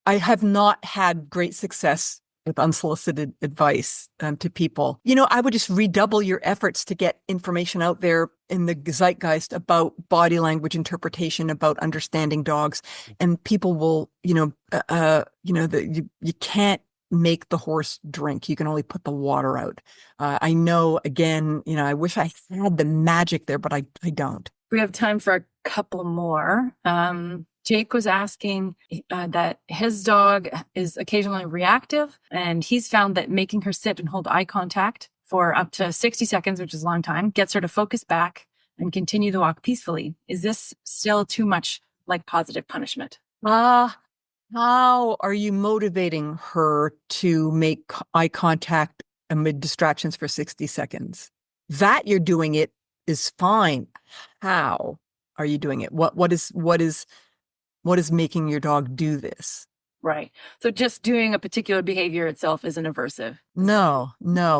I have not had great success with unsolicited advice to people. I would just redouble your efforts to get information out there in the zeitgeist about body language interpretation, about understanding dogs, and people will, you can't make the horse drink. You can only put the water out. I know, again, I wish I had the magic there, but I don't. We have time for a couple more. Jake was asking that his dog is occasionally reactive, and he's found that making her sit and hold eye contact for up to 60 seconds, which is a long time, gets her to focus back and continue the walk peacefully. Is this still too much like positive punishment? How are you motivating her to make eye contact amid distractions for 60 seconds? That you're doing it is fine. How are you doing it? What is making your dog do this? Right. So just doing a particular behavior itself isn't aversive. No,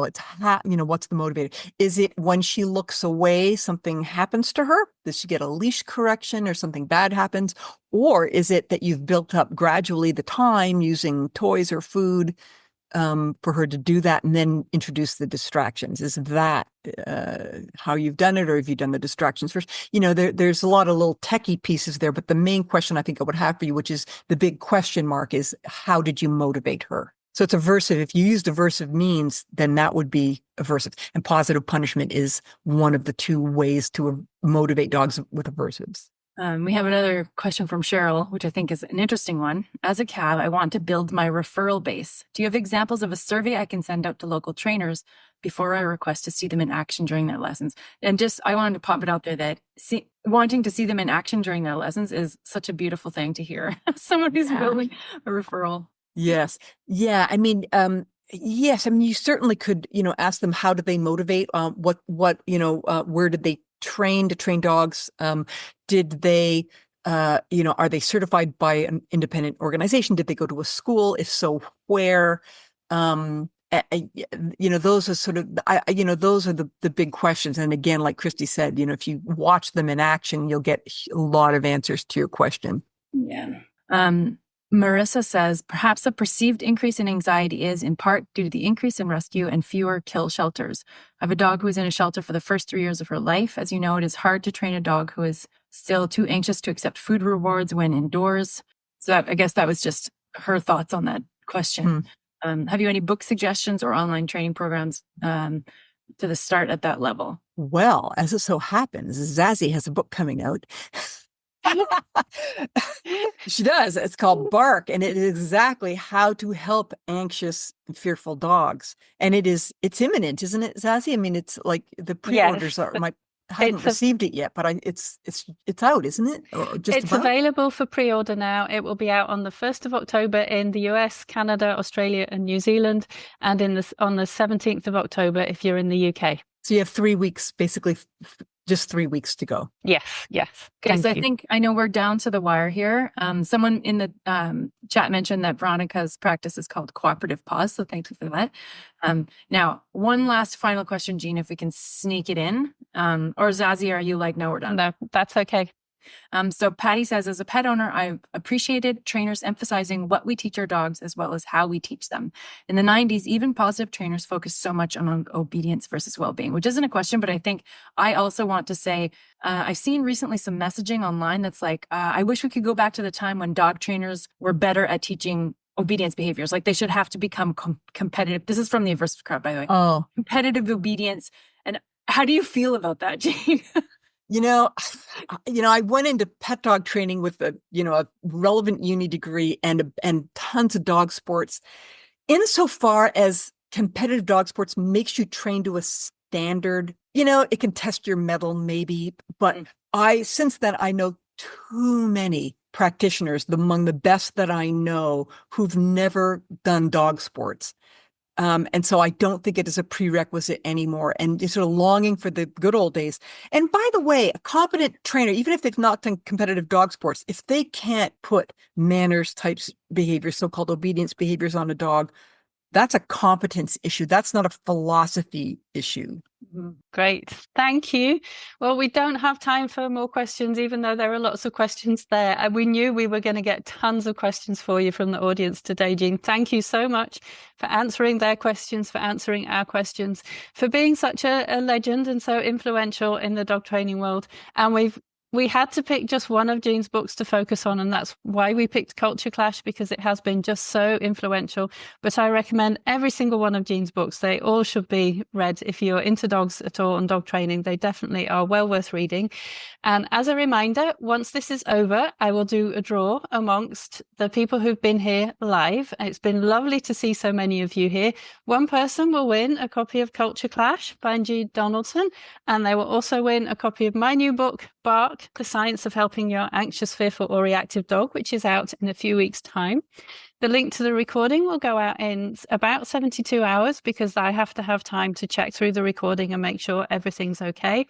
it's what's the motivator? Is it when she looks away, something happens to her? Does she get a leash correction or something bad happens? Or is it that you've built up gradually the time using toys or food for her to do that and then introduce the distractions? Is that how you've done it, or have you done the distractions first? There's a lot of little techie pieces there, but the main question I think I would have for you, which is the big question mark, is how did you motivate her? So it's aversive. If you used aversive means, then that would be aversive. And positive punishment is one of the two ways to motivate dogs with aversives. We have another question from Cheryl, which I think is an interesting one. As a CAB, I want to build my referral base. Do you have examples of a survey I can send out to local trainers before I request to see them in action during their lessons? And I wanted to pop it out there that wanting to see them in action during their lessons is such a beautiful thing to hear. Someone who's building a referral. Yes. Yeah. Yes. You certainly could, ask them, how do they motivate? Where did they train to train dogs? Did they, are they certified by an independent organization? Did they go to a school? If so, where? Those are sort of, those are the big questions. And again, like Christy said, if you watch them in action, you'll get a lot of answers to your question. Yeah. Marissa says, perhaps a perceived increase in anxiety is in part due to the increase in rescue and fewer kill shelters. I have a dog who is in a shelter for the first 3 years of her life. As you know, it is hard to train a dog who is still too anxious to accept food rewards when indoors. So I guess that was just her thoughts on that question. Have you any book suggestions or online training programs to the start at that level? Well, as it so happens, Zazie has a book coming out. She does. It's called Bark, and it is exactly how to help anxious and fearful dogs. And it's imminent, isn't it, Zazie? I mean, it's like the pre-orders I haven't received it yet, but it's out, isn't it? Or just it's available for pre-order now. It will be out on the 1st of October in the US, Canada, Australia, and New Zealand, and on the 17th of October if you're in the UK. So you have 3 weeks, basically just 3 weeks to go. Yes. Okay, so I think I know we're down to the wire here. Someone in the chat mentioned that Veronica's practice is called cooperative pause, so thank you for that. Now, one last final question, Jean, if we can sneak it in. Or Zazie, are you like, no, we're done? No, that's okay. So Patty says, as a pet owner, I've appreciated trainers emphasizing what we teach our dogs as well as how we teach them. In the 90s, even positive trainers focused so much on obedience versus well-being, which isn't a question, but I think I also want to say, I've seen recently some messaging online that's like, I wish we could go back to the time when dog trainers were better at teaching obedience behaviors. Like they should have to become competitive. This is from the Aversive Crowd, by the way. Oh, competitive obedience. And how do you feel about that, Jane? I went into pet dog training with a relevant uni degree and tons of dog sports. Insofar as competitive dog sports makes you train to a standard, it can test your mettle maybe, but since then I know too many practitioners, among the best that I know, who've never done dog sports. And so I don't think it is a prerequisite anymore, and you're sort of longing for the good old days. And by the way, a competent trainer, even if they've not done competitive dog sports, if they can't put manners types behaviors, so-called obedience behaviors on a dog, that's a competence issue. That's not a philosophy issue. Great. Thank you. Well, we don't have time for more questions, even though there are lots of questions there. And we knew we were going to get tons of questions for you from the audience today, Jean. Thank you so much for answering their questions, for answering our questions, for being such a legend and so influential in the dog training world. And we had to pick just one of Jean's books to focus on, and that's why we picked Culture Clash, because it has been just so influential. But I recommend every single one of Jean's books. They all should be read if you're into dogs at all and dog training. They definitely are well worth reading. And as a reminder, once this is over, I will do a draw amongst the people who've been here live. It's been lovely to see so many of you here. One person will win a copy of Culture Clash by G. Donaldson, and they will also win a copy of my new book, Bark, The Science of Helping Your Anxious, Fearful, or Reactive Dog, which is out in a few weeks' time. The link to the recording will go out in about 72 hours because I have to have time to check through the recording and make sure everything's okay.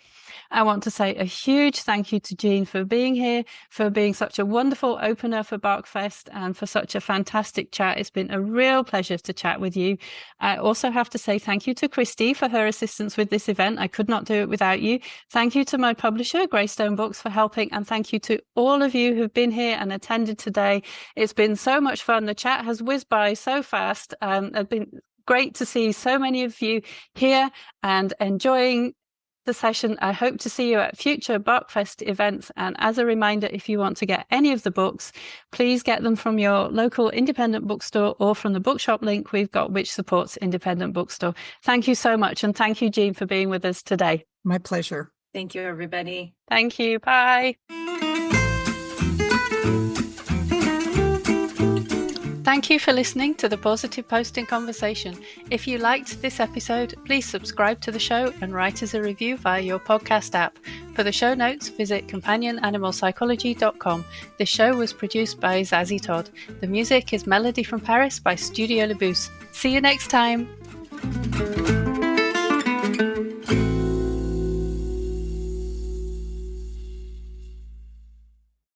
I want to say a huge thank you to Jean for being here, for being such a wonderful opener for BarkFest, and for such a fantastic chat. It's been a real pleasure to chat with you. I also have to say thank you to Christy for her assistance with this event. I could not do it without you. Thank you to my publisher, Greystone Books, for helping, and thank you to all of you who've been here and attended today. It's been so much fun. The chat has whizzed by so fast. It's been great to see so many of you here and enjoying the session. I hope to see you at future BarkFest events. And as a reminder, if you want to get any of the books, please get them from your local independent bookstore or from the bookshop link we've got, which supports independent bookstore. Thank you so much. And thank you, Jean, for being with us today. My pleasure. Thank you, everybody. Thank you. Bye. Thank you for listening to the Positive Posting Conversation. If you liked this episode, please subscribe to the show and write us a review via your podcast app. For the show notes, visit companionanimalpsychology.com. This show was produced by Zazie Todd. The music is Melody from Paris by Studio Le Bousse. See you next time.